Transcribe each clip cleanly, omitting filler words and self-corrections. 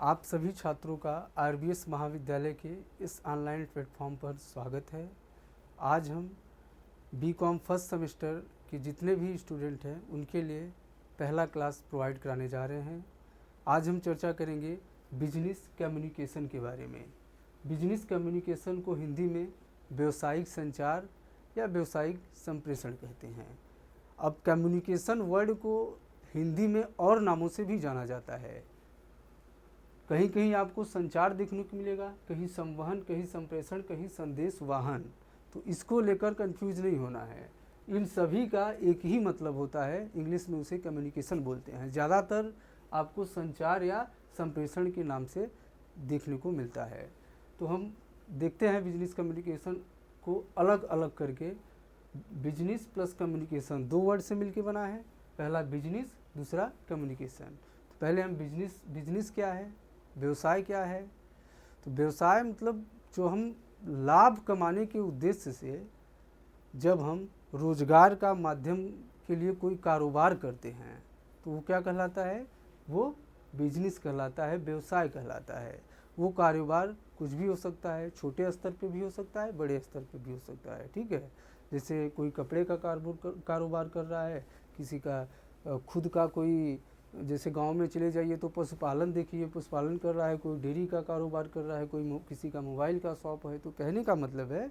आप सभी छात्रों का आरबीएस महाविद्यालय के इस ऑनलाइन प्लेटफॉर्म पर स्वागत है। आज हम बीकॉम फर्स्ट सेमेस्टर के जितने भी स्टूडेंट हैं उनके लिए पहला क्लास प्रोवाइड कराने जा रहे हैं। आज हम चर्चा करेंगे बिजनेस कम्युनिकेशन के बारे में। बिजनेस कम्युनिकेशन को हिंदी में व्यावसायिक संचार या व्यावसायिक संप्रेषण कहते हैं। अब कम्युनिकेशन वर्ड को हिंदी में और नामों से भी जाना जाता है। कहीं कहीं आपको संचार देखने को मिलेगा, कहीं संवहन, कहीं संप्रेषण, कहीं संदेश वाहन। तो इसको लेकर कंफ्यूज नहीं होना है। इन सभी का एक ही मतलब होता है, इंग्लिश में उसे कम्युनिकेशन बोलते हैं। ज़्यादातर आपको संचार या संप्रेषण के नाम से देखने को मिलता है। तो हम देखते हैं बिजनेस कम्युनिकेशन को अलग अलग करके। बिजनेस प्लस कम्युनिकेशन दो वर्ड से मिलके बना है, पहला बिजनेस, दूसरा कम्युनिकेशन। तो पहले हम बिजनेस क्या है, व्यवसाय क्या है। तो व्यवसाय मतलब जो हम लाभ कमाने के उद्देश्य से जब हम रोजगार का माध्यम के लिए कोई कारोबार करते हैं तो वो क्या कहलाता है, वो बिजनेस कहलाता है, व्यवसाय कहलाता है। वो कारोबार कुछ भी हो सकता है, छोटे स्तर पे भी हो सकता है, बड़े स्तर पे भी हो सकता है। ठीक है, जैसे कोई कपड़े का कारोबार कर रहा है, किसी का खुद का कोई, जैसे गांव में चले जाइए तो पशुपालन देखिए, पशुपालन कर रहा है, कोई डेयरी का कारोबार कर रहा है, कोई किसी का मोबाइल का शॉप है। तो कहने का मतलब है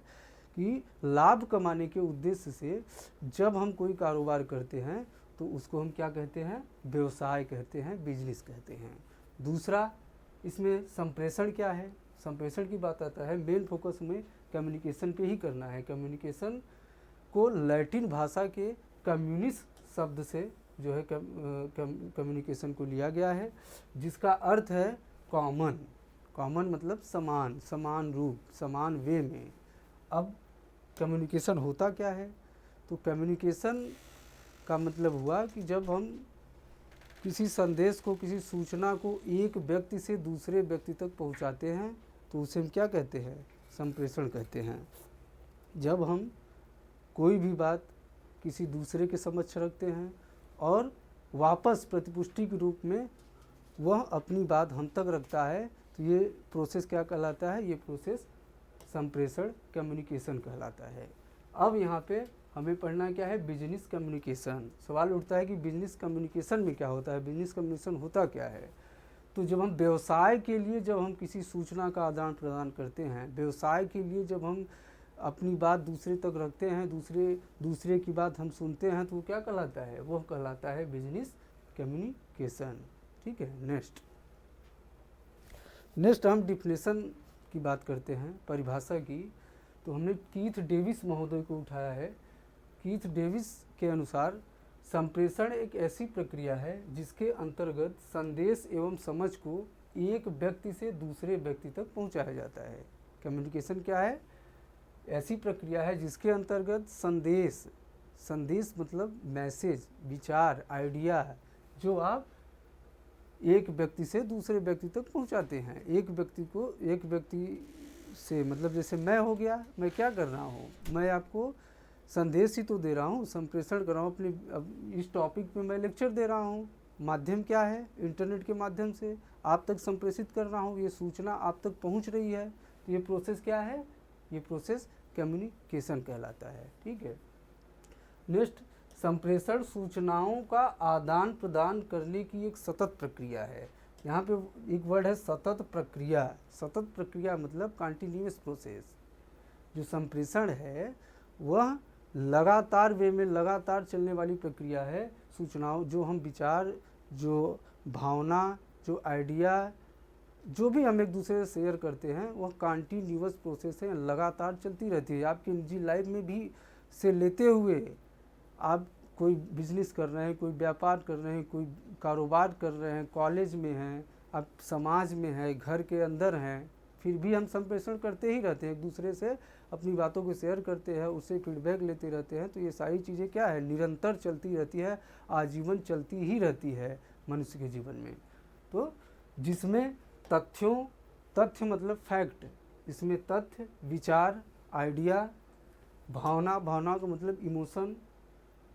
कि लाभ कमाने के उद्देश्य से जब हम कोई कारोबार करते हैं तो उसको हम क्या कहते हैं, व्यवसाय कहते हैं, बिजनेस कहते हैं। दूसरा, इसमें संप्रेषण क्या है। संप्रेषण की बात आता है, मेन फोकस में कम्युनिकेशन पे ही करना है। कम्युनिकेशन को लैटिन भाषा के कम्युनिस शब्द से जो है कम्युनिकेशन को लिया गया है, जिसका अर्थ है कॉमन। कॉमन मतलब समान, समान रूप, समान वे में। अब कम्युनिकेशन होता क्या है, तो कम्युनिकेशन का मतलब हुआ कि जब हम किसी संदेश को, किसी सूचना को एक व्यक्ति से दूसरे व्यक्ति तक पहुंचाते हैं तो उसे हम क्या कहते हैं, संप्रेषण कहते हैं। जब हम कोई भी बात किसी दूसरे के समक्ष रखते हैं और वापस प्रतिपुष्टि के रूप में वह अपनी बात हम तक रखता है तो ये प्रोसेस क्या कहलाता है, ये प्रोसेस संप्रेषण, कम्युनिकेशन कहलाता है। अब यहाँ पे हमें पढ़ना क्या है, बिजनेस कम्युनिकेशन। सवाल उठता है कि बिजनेस कम्युनिकेशन में क्या होता है, बिजनेस कम्युनिकेशन होता क्या है। तो जब हम व्यवसाय के लिए, जब हम किसी सूचना का आदान प्रदान करते हैं, व्यवसाय के लिए जब हम अपनी बात दूसरे तक रखते हैं, दूसरे की बात हम सुनते हैं, तो वो क्या कहलाता है, वो कहलाता है बिजनेस कम्युनिकेशन। ठीक है, नेक्स्ट हम डिफिनेशन की बात करते हैं, परिभाषा की। तो हमने कीथ डेविस महोदय को उठाया है। कीथ डेविस के अनुसार संप्रेषण एक ऐसी प्रक्रिया है जिसके अंतर्गत संदेश एवं समझ को एक व्यक्ति से दूसरे व्यक्ति तक पहुंचाया जाता है। कम्युनिकेशन क्या है, ऐसी प्रक्रिया है जिसके अंतर्गत संदेश मतलब मैसेज, विचार, आइडिया, जो आप एक व्यक्ति से दूसरे व्यक्ति तक पहुंचाते हैं। एक व्यक्ति से मतलब जैसे मैं हो गया, मैं क्या कर रहा हूँ, मैं आपको संदेश ही तो दे रहा हूँ, संप्रेषण कर रहा हूँ। अपनी इस टॉपिक पे मैं लेक्चर दे रहा हूँ, माध्यम क्या है, इंटरनेट के माध्यम से आप तक संप्रेषित कर रहा हूँ, ये सूचना आप तक पहुँच रही है। तो ये प्रोसेस क्या है, ये प्रोसेस कम्युनिकेशन कहलाता है। ठीक है, नेक्स्ट, संप्रेषण सूचनाओं का आदान प्रदान करने की एक सतत प्रक्रिया है। यहाँ पे एक वर्ड है सतत प्रक्रिया। सतत प्रक्रिया मतलब कंटिन्यूअस प्रोसेस। जो संप्रेषण है वह लगातार वे में, लगातार चलने वाली प्रक्रिया है। सूचनाओं, जो हम विचार, जो भावना, जो आइडिया, जो भी हम एक दूसरे से शेयर करते हैं, वह कंटिन्यूअस प्रोसेस है, लगातार चलती रहती है। आपकी निजी लाइफ में भी से लेते हुए आप कोई बिजनेस कर रहे हैं, कोई व्यापार कर रहे हैं, कोई कारोबार कर रहे हैं, कॉलेज में हैं, आप समाज में हैं, घर के अंदर हैं, फिर भी हम संप्रेषण करते ही रहते हैं, एक दूसरे से अपनी बातों को शेयर करते हैं, उससे फीडबैक लेते रहते हैं। तो ये सारी चीज़ें क्या है, निरंतर चलती रहती है, आजीवन चलती ही रहती है मनुष्य के जीवन में। तो जिसमें तथ्य मतलब फैक्ट, इसमें तथ्य, विचार, आइडिया, भावना का मतलब इमोशन,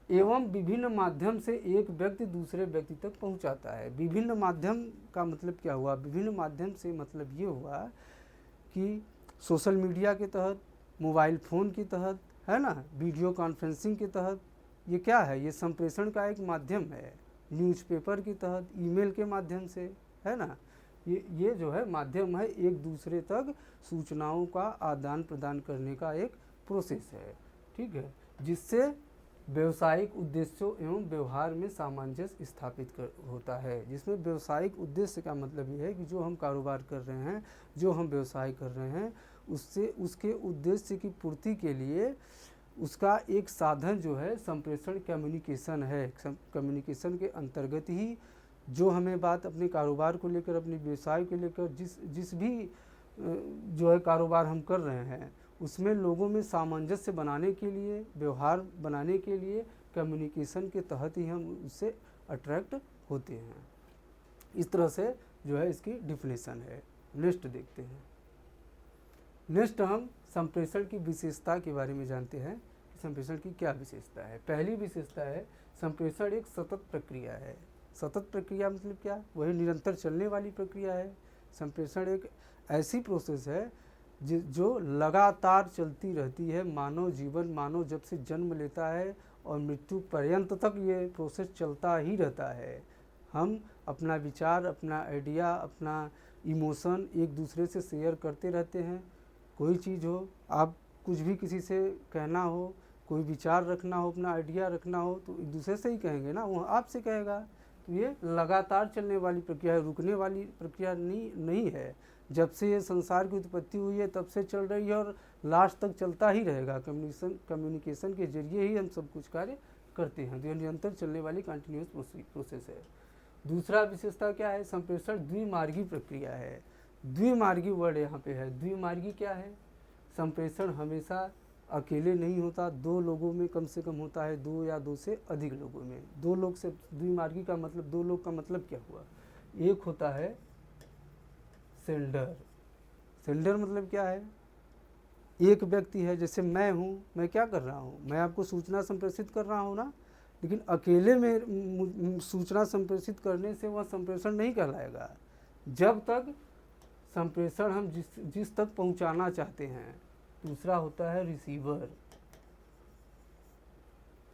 एवं विभिन्न माध्यम से एक व्यक्ति दूसरे व्यक्ति तक पहुंचाता है। विभिन्न माध्यम का मतलब क्या हुआ? विभिन्न माध्यम से मतलब ये हुआ कि सोशल मीडिया के तहत, मोबाइल फ़ोन के तहत, है ना, वीडियो कॉन्फ्रेंसिंग के तहत, ये क्या है? ये संप्रेषण का एक माध्यम है। न्यूज़पेपर के तहत, ईमेल के माध्यम से, है ना, ये जो है माध्यम है, एक दूसरे तक सूचनाओं का आदान प्रदान करने का एक प्रोसेस है, ठीक है, जिससे व्यवसायिक उद्देश्यों एवं व्यवहार में सामंजस्य स्थापित होता है। जिसमें व्यवसायिक उद्देश्य का मतलब ये है कि जो हम कारोबार कर रहे हैं, जो हम व्यवसाय कर रहे हैं, उससे उसके उद्देश्य की पूर्ति के लिए उसका एक साधन जो है संप्रेषण कम्युनिकेशन है। कम्युनिकेशन के अंतर्गत ही जो हमें बात अपने कारोबार को लेकर, अपने व्यवसाय को लेकर, जिस भी जो है कारोबार हम कर रहे हैं, उसमें लोगों में सामंजस्य बनाने के लिए, व्यवहार बनाने के लिए कम्युनिकेशन के तहत ही हम उससे अट्रैक्ट होते हैं। इस तरह से जो है इसकी डिफिनेशन है। नेक्स्ट देखते हैं। नेक्स्ट हम संप्रेषण की विशेषता के बारे में जानते हैं कि संप्रेषण की क्या विशेषता है। पहली विशेषता है संप्रेषण एक सतत प्रक्रिया है। सतत प्रक्रिया मतलब क्या? वही निरंतर चलने वाली प्रक्रिया है। संप्रेषण एक ऐसी प्रोसेस है जो लगातार चलती रहती है। मानव जब से जन्म लेता है और मृत्यु पर्यंत तक ये प्रोसेस चलता ही रहता है। हम अपना विचार, अपना आइडिया, अपना इमोशन एक दूसरे से शेयर करते रहते हैं। कोई चीज़ हो, आप कुछ भी किसी से कहना हो, कोई विचार रखना हो, अपना आइडिया रखना हो, तो एक दूसरे से ही कहेंगे ना, वो आपसे कहेगा। तो ये लगातार चलने वाली प्रक्रिया है, रुकने वाली प्रक्रिया नहीं है। जब से ये संसार की उत्पत्ति हुई है तब से चल रही है और लास्ट तक चलता ही रहेगा। कम्युनिकेशन के जरिए ही हम सब कुछ कार्य करते हैं। तो ये निरंतर चलने वाली कंटिन्यूस प्रोसेस है। दूसरा विशेषता क्या है? संप्रेषण द्विमार्गी प्रक्रिया है। द्विमार्गी वर्ड यहाँ पे है। द्विमार्गी क्या है? संप्रेषण हमेशा अकेले नहीं होता, दो लोगों में कम से कम होता है, दो या दो से अधिक लोगों में। दो लोग से द्विमार्गी का मतलब, दो लोग का मतलब क्या हुआ? एक होता है सेंडर। सेंडर मतलब क्या है? एक व्यक्ति है, जैसे मैं हूँ, मैं क्या कर रहा हूँ? मैं आपको सूचना संप्रेषित कर रहा हूँ ना, लेकिन अकेले में सूचना संप्रेषित करने से वह संप्रेषण नहीं कहलाएगा जब तक संप्रेषण हम जिस तक पहुँचाना चाहते हैं। दूसरा होता है रिसीवर।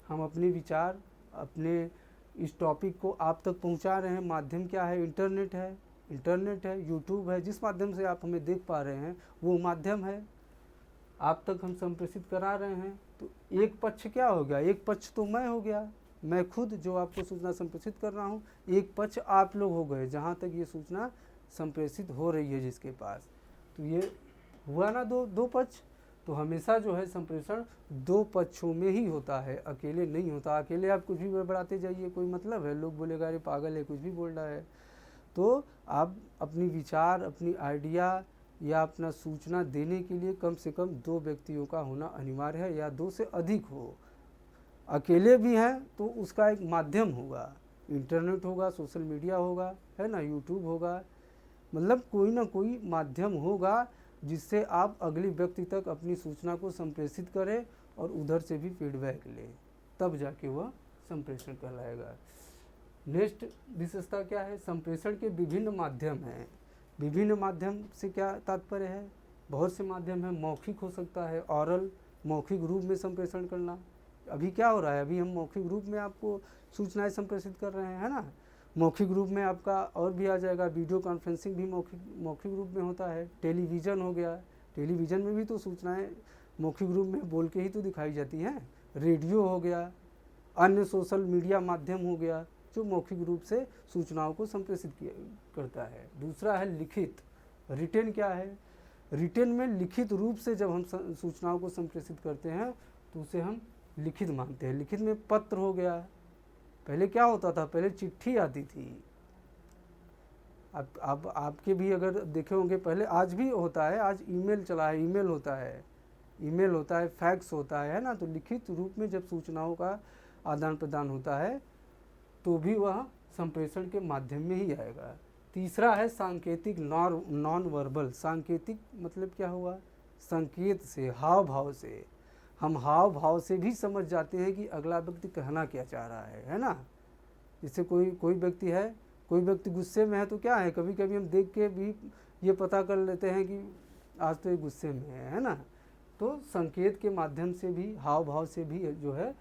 हम अपने विचार, अपने इस टॉपिक को आप तक पहुंचा रहे हैं। माध्यम क्या है? इंटरनेट है, यूट्यूब है, जिस माध्यम से आप हमें देख पा रहे हैं वो माध्यम है। आप तक हम संप्रेषित करा रहे हैं। तो एक पक्ष क्या हो गया? एक पक्ष तो मैं हो गया, मैं खुद जो आपको सूचना संप्रेषित कर रहा हूँ। एक पक्ष आप लोग हो गए, जहाँ तक ये सूचना संप्रेषित हो रही है जिसके पास। तो ये हुआ ना दो पक्ष। तो हमेशा जो है संप्रेषण दो पक्षों में ही होता है, अकेले नहीं होता। अकेले आप कुछ भी बड़बड़ाते जाइए, कोई मतलब है? लोग बोलेगा अरे पागल है, कुछ भी बोल रहा है। तो आप अपनी विचार, अपनी आइडिया या अपना सूचना देने के लिए कम से कम दो व्यक्तियों का होना अनिवार्य है, या दो से अधिक हो। अकेले भी हैं तो उसका एक माध्यम होगा, इंटरनेट होगा, सोशल मीडिया होगा, है ना, यूट्यूब होगा, मतलब कोई ना कोई माध्यम होगा जिससे आप अगले व्यक्ति तक अपनी सूचना को संप्रेषित करें और उधर से भी फीडबैक लें, तब जाके वह संप्रेषण कहलाएगा। नेक्स्ट विशेषता क्या है? संप्रेषण के विभिन्न माध्यम हैं। विभिन्न माध्यम से क्या तात्पर्य है? बहुत से माध्यम है। मौखिक हो सकता है, ऑरल, मौखिक रूप में संप्रेषण करना। अभी क्या हो रहा है? अभी हम मौखिक रूप में आपको सूचनाएं संप्रेषित कर रहे हैं, है ना। मौखिक रूप में आपका और भी आ जाएगा, वीडियो कॉन्फ्रेंसिंग भी मौखिक रूप में होता है। टेलीविज़न हो गया, टेलीविज़न में भी तो सूचनाएं मौखिक रूप में बोल के ही तो दिखाई जाती हैं। रेडियो हो गया, अन्य सोशल मीडिया माध्यम हो गया जो मौखिक रूप से सूचनाओं को संप्रेषित करता है। दूसरा है लिखित। रिटेन क्या है? रिटेन में लिखित रूप से जब हम सूचनाओं को संप्रेषित करते हैं तो उसे हम लिखित मानते हैं। लिखित में पत्र हो गया। पहले क्या होता था? पहले चिट्ठी आती थी। अब आपके भी अगर देखे होंगे पहले, आज भी होता है, आज ईमेल चला है, ईमेल होता है, फैक्स होता है ना। तो लिखित रूप में जब सूचनाओं का आदान प्रदान होता है तो भी वह संप्रेषण के माध्यम में ही आएगा। तीसरा है सांकेतिक, नॉन वर्बल। सांकेतिक मतलब क्या हुआ? संकेत से, हाव भाव से। हम हाव भाव से भी समझ जाते हैं कि अगला व्यक्ति कहना क्या चाह रहा है ना। जैसे कोई व्यक्ति है, कोई व्यक्ति गुस्से में है तो क्या है, कभी कभी हम देख के भी ये पता कर लेते हैं कि आज तो ये गुस्से में है ना। तो संकेत के माध्यम से भी, हाव भाव से भी जो है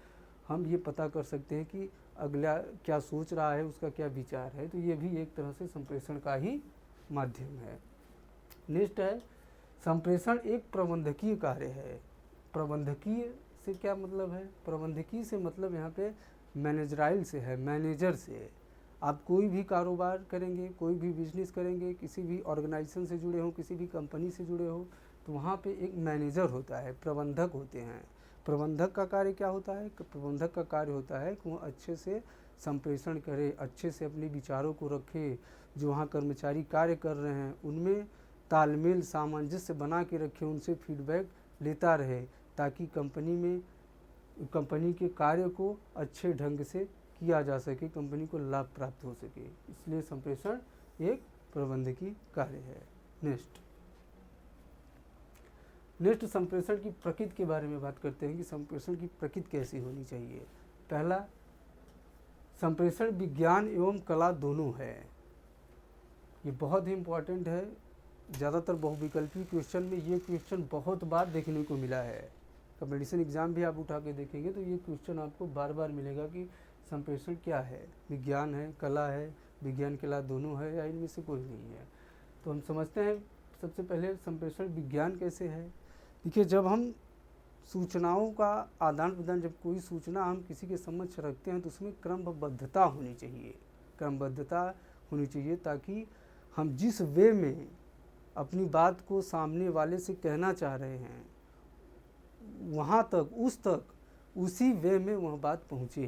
हम ये पता कर सकते हैं कि अगला क्या सोच रहा है, उसका क्या विचार है। तो ये भी एक तरह से संप्रेषण का ही माध्यम है। नेक्स्ट है, संप्रेषण एक प्रबंधकीय कार्य है। प्रबंधकीय से क्या मतलब है? प्रबंधकीय से मतलब यहाँ पे मैनेजराइल से है, मैनेजर से। आप कोई भी कारोबार करेंगे, कोई भी बिजनेस करेंगे, किसी भी ऑर्गेनाइजेशन से जुड़े हो, किसी भी कंपनी से जुड़े हो, तो वहाँ पे एक मैनेजर होता है, प्रबंधक होते हैं। प्रबंधक का कार्य क्या होता है? प्रबंधक का कार्य होता है कि वो अच्छे से संप्रेषण करे, अच्छे से अपने विचारों को रखे, जो वहाँ कर्मचारी कार्य कर रहे हैं उनमें तालमेल सामंजस्य बना के रखे, उनसे फीडबैक लेता रहे, ताकि कंपनी के कार्य को अच्छे ढंग से किया जा सके, कंपनी को लाभ प्राप्त हो सके। इसलिए संप्रेषण एक प्रबंधकीय कार्य है। नेक्स्ट संप्रेषण की प्रकृति के बारे में बात करते हैं कि संप्रेषण की प्रकृति कैसी होनी चाहिए। पहला, संप्रेषण विज्ञान एवं कला दोनों है। ये बहुत ही इम्पोर्टेंट है। ज़्यादातर बहुविकल्पी क्वेश्चन में ये क्वेश्चन बहुत बार देखने को मिला है। कंपटीशन एग्ज़ाम भी आप उठा के देखेंगे तो ये क्वेश्चन आपको बार बार मिलेगा कि संप्रेषण क्या है, विज्ञान है, कला है, विज्ञान कला दोनों है, या इनमें से कोई नहीं है। तो हम समझते हैं सबसे पहले संप्रेषण विज्ञान कैसे है। देखिए, जब हम सूचनाओं का आदान प्रदान, जब कोई सूचना हम किसी के समक्ष रखते हैं तो उसमें क्रमबद्धता होनी चाहिए, क्रमबद्धता होनी चाहिए, ताकि हम जिस वे में अपनी बात को सामने वाले से कहना चाह रहे हैं वहाँ तक उसी वे में वह बात पहुँचे।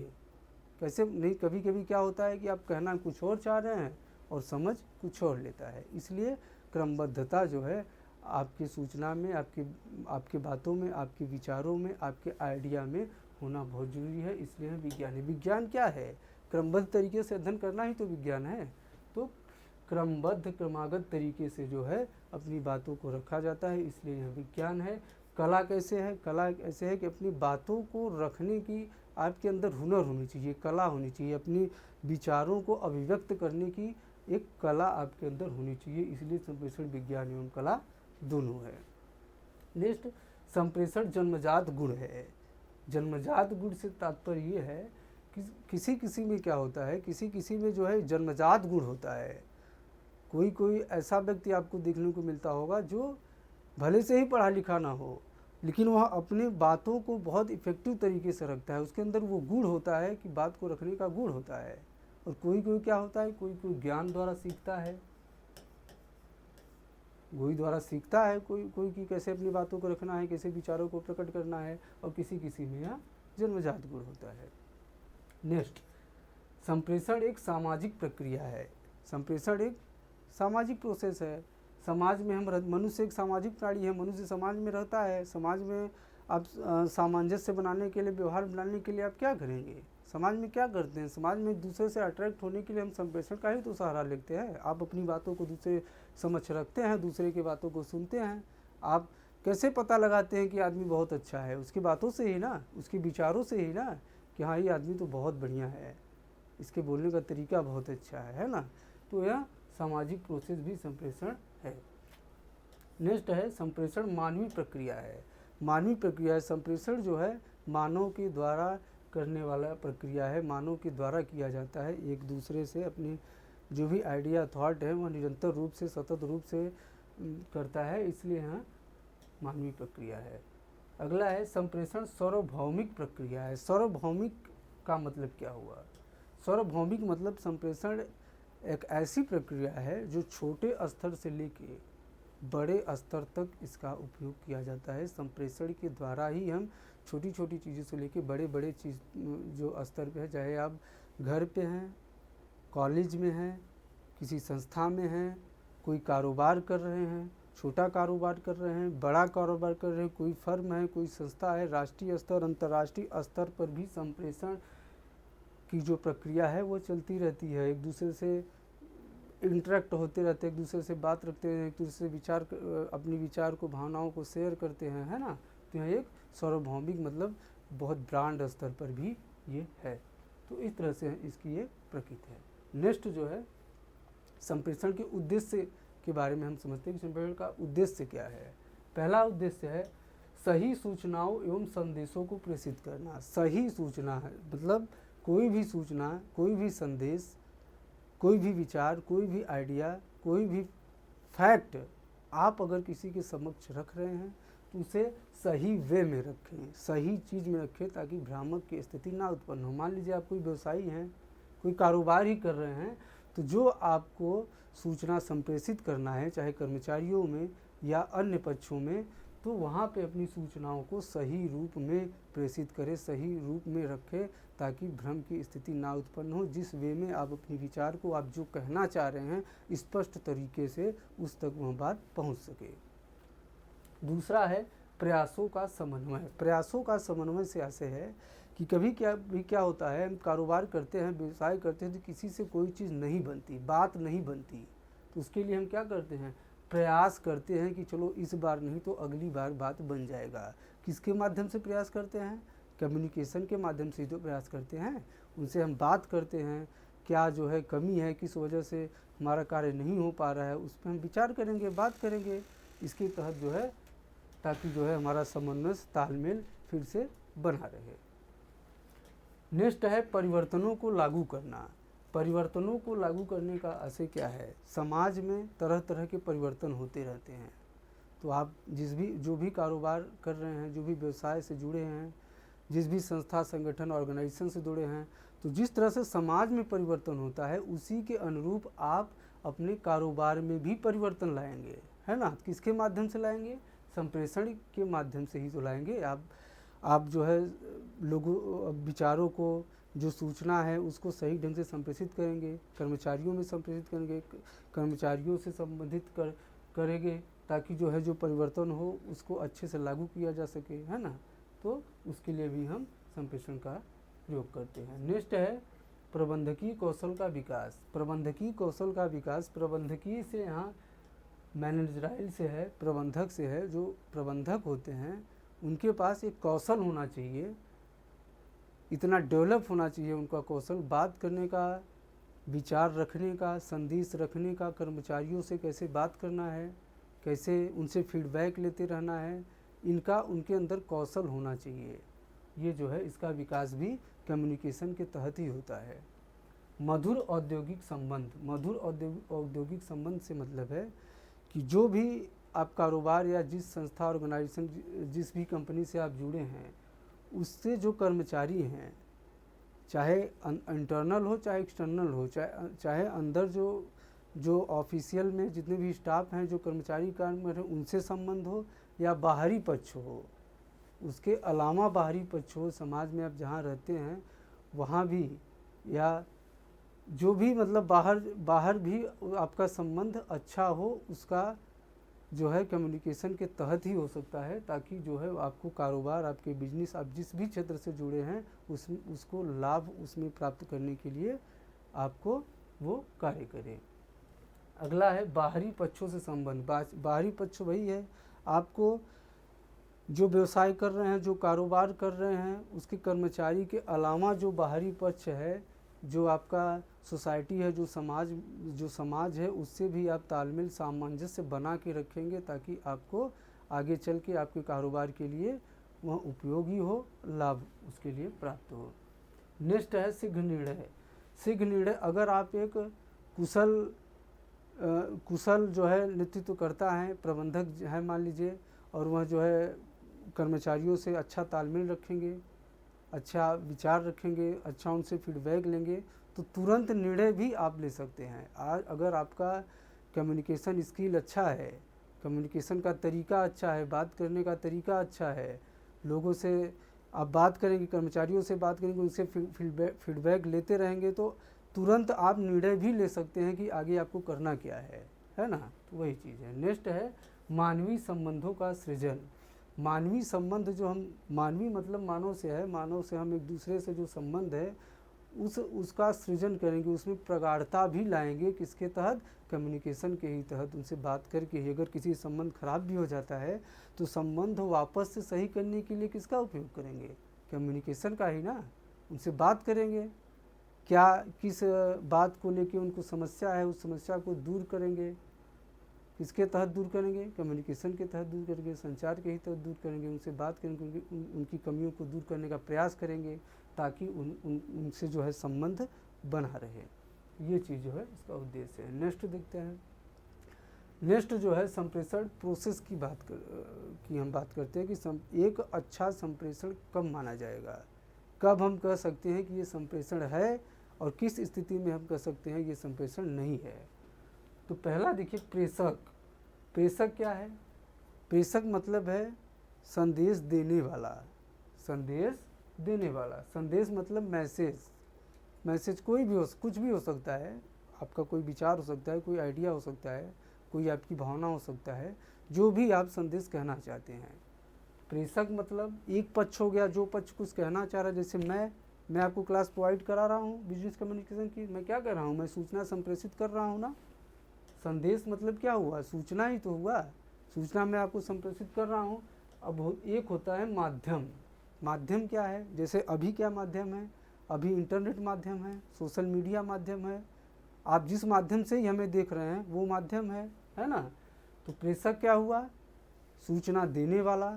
कैसे नहीं, कभी कभी क्या होता है कि आप कहना कुछ और चाह रहे हैं और समझ कुछ और लेता है। इसलिए क्रमबद्धता जो है आपकी सूचना में, आपकी बातों में, आपके विचारों में, आपके आइडिया में होना बहुत ज़रूरी है। इसलिए विज्ञान है। विज्ञान क्या है? क्रमबद्ध तरीके से अध्ययन करना ही तो विज्ञान है। तो क्रमबद्ध, क्रमागत तरीके से जो है अपनी बातों को रखा जाता है, इसलिए यह विज्ञान है। कला कैसे है? कला ऐसे है कि अपनी बातों को रखने की आपके अंदर हुनर होनी चाहिए, कला होनी चाहिए, अपनी विचारों को अभिव्यक्त करने की एक कला आपके अंदर होनी चाहिए। इसलिए संप्रेषण विज्ञान एवं कला दोनों है। नेक्स्ट, संप्रेषण जन्मजात गुण है। जन्मजात गुण से तात्पर्य ये है कि किसी में क्या होता है, किसी में जो है जन्मजात गुण होता है। कोई ऐसा व्यक्ति आपको देखने को मिलता होगा जो भले से ही पढ़ा लिखा ना हो, लेकिन वह अपनी बातों को बहुत इफेक्टिव तरीके से रखता है। उसके अंदर वो गुण होता है कि बात को रखने का गुण होता है। और कोई क्या होता है, कोई ज्ञान द्वारा सीखता है, कोई द्वारा सीखता है, कोई कि कैसे अपनी बातों को रखना है, कैसे विचारों को प्रकट करना है, और किसी में यह जन्मजात गुण होता है। नेक्स्ट, संप्रेषण एक सामाजिक प्रक्रिया है। संप्रेषण एक सामाजिक प्रोसेस है। समाज में मनुष्य एक सामाजिक प्राणी है, मनुष्य समाज में रहता है। समाज में आप सामंजस्य बनाने के लिए, व्यवहार बनाने के लिए आप क्या करेंगे? समाज में क्या करते हैं? समाज में एक दूसरे से अट्रैक्ट होने के लिए हम संप्रेषण का ही तो सहारा लेते हैं। आप अपनी बातों को दूसरे समक्ष रखते हैं, दूसरे की बातों को सुनते हैं। आप कैसे पता लगाते हैं कि आदमी बहुत अच्छा है? उसकी बातों से ही ना, उसके विचारों से ही ना, कि हाँ ये आदमी तो बहुत बढ़िया है, इसके बोलने का तरीका बहुत अच्छा है ना। तो यह सामाजिक प्रोसेस भी संप्रेषण है। नेक्स्ट है, संप्रेषण मानवीय प्रक्रिया है। मानवीय प्रक्रिया है। संप्रेषण जो है मानव के द्वारा करने वाला प्रक्रिया है, मानव के द्वारा किया जाता है। एक दूसरे से अपनी जो भी आइडिया, थॉट है वह निरंतर रूप से, सतत रूप से करता है, इसलिए यहाँ मानवीय प्रक्रिया है। अगला है, संप्रेषण सार्वभौमिक प्रक्रिया है। सार्वभौमिक का मतलब क्या हुआ? सार्वभौमिक मतलब संप्रेषण एक ऐसी प्रक्रिया है जो छोटे स्तर से लेके बड़े स्तर तक इसका उपयोग किया जाता है। संप्रेषण के द्वारा ही हम छोटी छोटी चीज़ों से लेके बड़े चीज़ जो स्तर पे है, चाहे आप घर पे हैं, कॉलेज में हैं, किसी संस्था में हैं, कोई कारोबार कर रहे हैं, छोटा कारोबार कर रहे हैं, बड़ा कारोबार कर रहे हैं, कोई फर्म है, कोई संस्था है, राष्ट्रीय स्तर, अंतर्राष्ट्रीय स्तर पर भी संप्रेषण की जो प्रक्रिया है वो चलती रहती है। एक दूसरे से इंटरेक्ट होते रहते हैं, एक दूसरे से बात रखते हैं, एक दूसरे से अपनी विचार को, भावनाओं को शेयर करते हैं, है ना। तो यहाँ एक सार्वभौमिक मतलब बहुत ब्रांड स्तर पर भी ये है। तो इस तरह से इसकी ये प्रकृति है। नेक्स्ट जो है संप्रेषण के उद्देश्य के बारे में हम समझते हैं कि संप्रेषण का उद्देश्य क्या है। पहला उद्देश्य है सही सूचनाओं एवं संदेशों को प्रेषित करना। सही सूचना है मतलब कोई भी सूचना, कोई भी संदेश, कोई भी विचार, कोई भी आइडिया, कोई भी फैक्ट आप अगर किसी के समक्ष रख रहे हैं तो उसे सही वे में रखें, सही चीज़ में रखें ताकि भ्रामक की स्थिति ना उत्पन्न हो। मान लीजिए आप कोई व्यवसायी हैं, कोई कारोबार ही कर रहे हैं, तो जो आपको सूचना संप्रेषित करना है चाहे कर्मचारियों में या अन्य पक्षों में, तो वहाँ पे अपनी सूचनाओं को सही रूप में प्रेषित करें, सही रूप में रखें ताकि भ्रम की स्थिति ना उत्पन्न हो। जिस वे में आप अपने विचार को आप जो कहना चाह रहे हैं स्पष्ट तरीके से उस तक वह बात पहुँच सके। दूसरा है प्रयासों का समन्वय। प्रयासों का समन्वय से ऐसे है कि कभी क्या होता है, हम कारोबार करते हैं, व्यवसाय करते हैं तो किसी से कोई चीज़ नहीं बनती, बात नहीं बनती, तो उसके लिए हम क्या करते हैं, प्रयास करते हैं कि चलो इस बार नहीं तो अगली बार बात बन जाएगा। किसके माध्यम से प्रयास करते हैं, कम्युनिकेशन के माध्यम से तो प्रयास करते हैं। उनसे हम बात करते हैं, क्या जो है कमी है, किस वजह से हमारा कार्य नहीं हो पा रहा है, उस पर हम विचार करेंगे, बात करेंगे। इसके तहत जो है ताकि जो है हमारा समन्वय तालमेल फिर से बना रहे। नेक्स्ट है परिवर्तनों को लागू करना। परिवर्तनों को लागू करने का आशय क्या है, समाज में तरह तरह के परिवर्तन होते रहते हैं। तो आप जो भी कारोबार कर रहे हैं, जो भी व्यवसाय से जुड़े हैं, जिस भी संस्था, संगठन, ऑर्गेनाइजेशन से जुड़े हैं, तो जिस तरह से समाज में परिवर्तन होता है उसी के अनुरूप आप अपने कारोबार में भी परिवर्तन लाएंगे, है ना। किसके माध्यम से लाएंगे, संप्रेषण के माध्यम से ही तो लाएंगे। आप जो है लोगों विचारों को, जो सूचना है उसको सही ढंग से संप्रेषित करेंगे, कर्मचारियों में संप्रेषित करेंगे, कर्मचारियों से संबंधित करेंगे ताकि जो है जो परिवर्तन हो उसको अच्छे से लागू किया जा सके, है ना। तो उसके लिए भी हम संप्रेषण का प्रयोग करते हैं। नेक्स्ट है प्रबंधकीय कौशल का विकास। प्रबंधकीय कौशल का विकास, प्रबंधकीय से यहाँ मैनेजराइल से है, प्रबंधक से है। जो प्रबंधक होते हैं उनके पास एक कौशल होना चाहिए, इतना डेवलप होना चाहिए उनका कौशल, बात करने का, विचार रखने का, संदेश रखने का, कर्मचारियों से कैसे बात करना है, कैसे उनसे फीडबैक लेते रहना है, इनका उनके अंदर कौशल होना चाहिए। ये जो है इसका विकास भी कम्युनिकेशन के तहत ही होता है। मधुर औद्योगिक संबंध। मधुर औद्योगिक संबंध से मतलब है कि जो भी आप कारोबार या जिस संस्था, ऑर्गेनाइजेशन, जिस भी कंपनी से आप जुड़े हैं उससे जो कर्मचारी हैं, चाहे इंटरनल हो चाहे एक्सटर्नल हो, चाहे अंदर जो ऑफिशियल में जितने भी स्टाफ हैं, जो कर्मचारी काम कर रहे हैं उनसे संबंध हो या बाहरी पक्ष हो, उसके अलावा बाहरी पक्ष हो, समाज में आप जहाँ रहते हैं वहाँ भी, या जो भी मतलब बाहर भी आपका संबंध अच्छा हो, उसका जो है कम्युनिकेशन के तहत ही हो सकता है ताकि जो है आपको कारोबार, आपके बिजनेस, आप जिस भी क्षेत्र से जुड़े हैं उसको लाभ उसमें प्राप्त करने के लिए आपको वो कार्य करें। अगला है बाहरी पक्षों से संबंध। बाहरी पक्ष वही है, आपको जो व्यवसाय कर रहे हैं, जो कारोबार कर रहे हैं, उसके कर्मचारी के अलावा जो बाहरी पक्ष है, जो आपका सोसाइटी है, जो समाज है, उससे भी आप तालमेल, सामंजस्य बना के रखेंगे ताकि आपको आगे चल के आपके कारोबार के लिए वह उपयोगी हो, लाभ उसके लिए प्राप्त हो। नेक्स्ट है शीघ्र निर्णय। शीघ्र निर्णय, अगर आप एक कुशल जो है नेतृत्व करता है, प्रबंधक है मान लीजिए, और वह जो है कर्मचारियों से अच्छा तालमेल रखेंगे, अच्छा विचार रखेंगे, अच्छा उनसे फीडबैक लेंगे, तो तुरंत निर्णय भी आप ले सकते हैं। आज अगर आपका कम्युनिकेशन स्किल अच्छा है, कम्युनिकेशन का तरीका अच्छा है, बात करने का तरीका अच्छा है, लोगों से आप बात करेंगे, कर्मचारियों से बात करेंगे, उनसे फीडबैक लेते रहेंगे, तो तुरंत आप निर्णय भी ले सकते हैं कि आगे आपको करना क्या है ना। तो वही चीज़ है। नेक्स्ट है मानवीय संबंधों का सृजन। मानवीय संबंध, जो हम, मानवीय मतलब मानव से है, मानव से हम एक दूसरे से जो संबंध है उसका सृजन करेंगे, उसमें प्रगाढ़ता भी लाएंगे, किसके तहत, कम्युनिकेशन के ही तहत। उनसे बात करके ही अगर किसी संबंध खराब भी हो जाता है तो संबंध वापस से सही करने के लिए किसका उपयोग करेंगे, कम्युनिकेशन का ही ना। उनसे बात करेंगे, क्या किस बात को लेके उनको समस्या है, उस समस्या को दूर करेंगे, किसके तहत दूर करेंगे, कम्युनिकेशन के तहत दूर करेंगे, संचार के ही तहत दूर करेंगे। उनसे बात करेंगे, उनकी कमियों को दूर करने का प्रयास करेंगे ताकि उनसे जो है संबंध बना रहे। ये चीज़ जो है इसका उद्देश्य है। नेक्स्ट देखते हैं। नेक्स्ट जो है संप्रेषण प्रोसेस की हम बात करते हैं कि एक अच्छा संप्रेषण कब माना जाएगा, कब हम कह सकते हैं कि ये संप्रेषण है और किस स्थिति में हम कह सकते हैं ये संप्रेषण नहीं है। तो पहला देखिए प्रेषक। प्रेषक क्या है, प्रेषक मतलब है संदेश देने वाला, संदेश देने वाला। संदेश मतलब मैसेज, मैसेज कोई भी कुछ भी हो सकता है, आपका कोई विचार हो सकता है, कोई आइडिया हो सकता है, कोई आपकी भावना हो सकता है, जो भी आप संदेश कहना चाहते हैं। प्रेषक मतलब एक पक्ष हो गया, जो पक्ष कुछ कहना चाह रहा है। जैसे मैं आपको क्लास प्रोवाइड करा रहा हूँ बिजनेस कम्युनिकेशन की, मैं क्या कर रहा हूँ, मैं सूचना संप्रेषित कर रहा हूँ ना। संदेश मतलब क्या हुआ, सूचना ही तो हुआ, सूचना मैं आपको संप्रेषित कर रहा हूँ। अब एक होता है माध्यम। माध्यम क्या है, जैसे अभी क्या माध्यम है, अभी इंटरनेट माध्यम है, सोशल मीडिया माध्यम है, आप जिस माध्यम से ही हमें देख रहे हैं वो माध्यम है ना। तो प्रेषक क्या हुआ, सूचना देने वाला।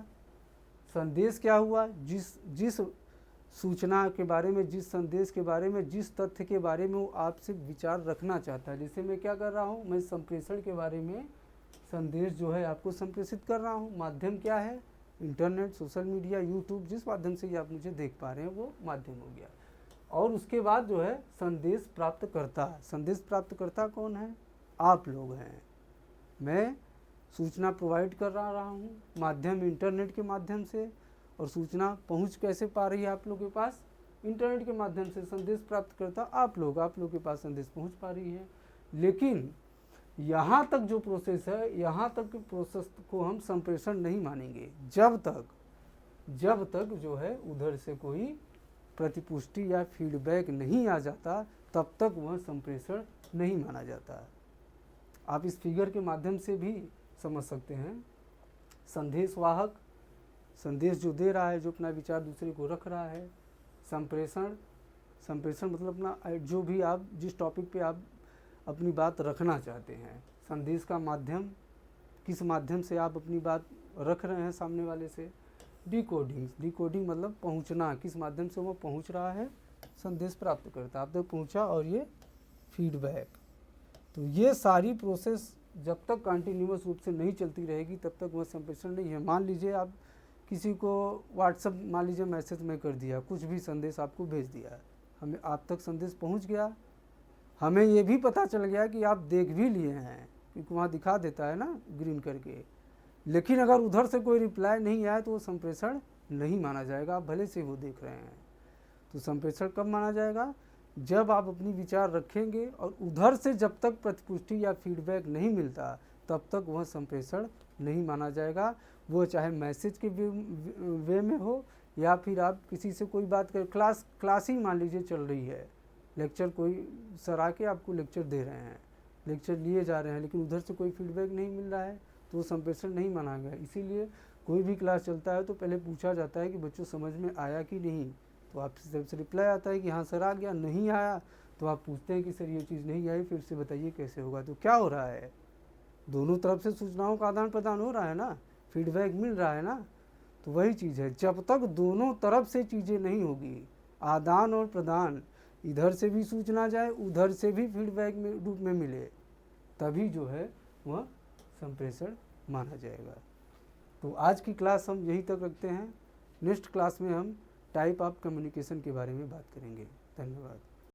संदेश क्या हुआ, जिस सूचना के बारे में, जिस संदेश के बारे में, जिस तथ्य के बारे में वो आपसे विचार रखना चाहता है। जैसे मैं क्या कर रहा हूँ, मैं संप्रेषण के बारे में संदेश जो है आपको संप्रेषित कर रहा हूँ। माध्यम क्या है, इंटरनेट, सोशल मीडिया, यूट्यूब, जिस माध्यम से आप मुझे देख पा रहे हैं वो माध्यम हो गया। और उसके बाद जो है संदेश प्राप्तकर्ता। संदेश प्राप्तकर्ता कौन है, आप लोग हैं। मैं सूचना प्रोवाइड कर रहा हूँ, माध्यम इंटरनेट के माध्यम से, और सूचना पहुँच कैसे पा रही है आप लोगों के पास, इंटरनेट के माध्यम से। संदेश प्राप्त करता आप लोग के पास संदेश पहुँच पा रही है। लेकिन यहाँ तक जो प्रोसेस है, यहाँ तक के प्रोसेस को हम संप्रेषण नहीं मानेंगे जब तक जो है उधर से कोई प्रतिपुष्टि या फीडबैक नहीं आ जाता, तब तक वह संप्रेषण नहीं माना जाता। आप इस फिगर के माध्यम से भी समझ सकते हैं। संदेशवाहक, संदेश जो दे रहा है, जो अपना विचार दूसरे को रख रहा है। संप्रेषण मतलब अपना जो भी आप जिस टॉपिक पे आप अपनी बात रखना चाहते हैं। संदेश का माध्यम, किस माध्यम से आप अपनी बात रख रहे हैं सामने वाले से। डिकोडिंग मतलब पहुंचना, किस माध्यम से वो पहुंच रहा है, संदेश प्राप्त करता आप तक पहुंचा, और ये फीडबैक। तो ये सारी प्रोसेस जब तक कंटिन्यूअस रूप से नहीं चलती रहेगी तब तक वह संप्रेषण नहीं है। मान लीजिए आप किसी को व्हाट्सएप, मान लीजिए मैसेज में कर दिया, कुछ भी संदेश आपको भेज दिया, हमें आप तक संदेश पहुंच गया, हमें ये भी पता चल गया कि आप देख भी लिए हैं, क्योंकि वहाँ दिखा देता है ना ग्रीन करके। लेकिन अगर उधर से कोई रिप्लाई नहीं आया तो वो संप्रेषण नहीं माना जाएगा, आप भले से वो देख रहे हैं। तो संप्रेषण कब माना जाएगा, जब आप अपनी विचार रखेंगे और उधर से जब तक प्रतिपुष्टि या फीडबैक नहीं मिलता तब तक वह संप्रेषण नहीं माना जाएगा। वो चाहे मैसेज के वे में हो या फिर आप किसी से कोई बात कर, क्लास ही मान लीजिए चल रही है, लेक्चर कोई सर आके आपको लेक्चर दे रहे हैं, लेक्चर लिए जा रहे हैं, लेकिन उधर से कोई फीडबैक नहीं मिल रहा है तो वो संप्रेषण नहीं माना गया। इसीलिए कोई भी क्लास चलता है तो पहले पूछा जाता है कि बच्चों समझ में आया कि नहीं, तो आपसे जब से रिप्लाई आता है कि हाँ सर आ गया, नहीं आया तो आप पूछते हैं कि सर ये चीज़ नहीं आई, फिर से बताइए कैसे होगा। तो क्या हो रहा है, दोनों तरफ से सूचनाओं का आदान प्रदान हो रहा है ना, फीडबैक मिल रहा है ना। तो वही चीज़ है, जब तक दोनों तरफ से चीज़ें नहीं होगी, आदान और प्रदान, इधर से भी सूचना जाए उधर से भी फीडबैक में रूप में मिले, तभी जो है वह संप्रेषण माना जाएगा। तो आज की क्लास हम यहीं तक रखते हैं। नेक्स्ट क्लास में हम टाइप ऑफ कम्युनिकेशन के बारे में बात करेंगे। धन्यवाद।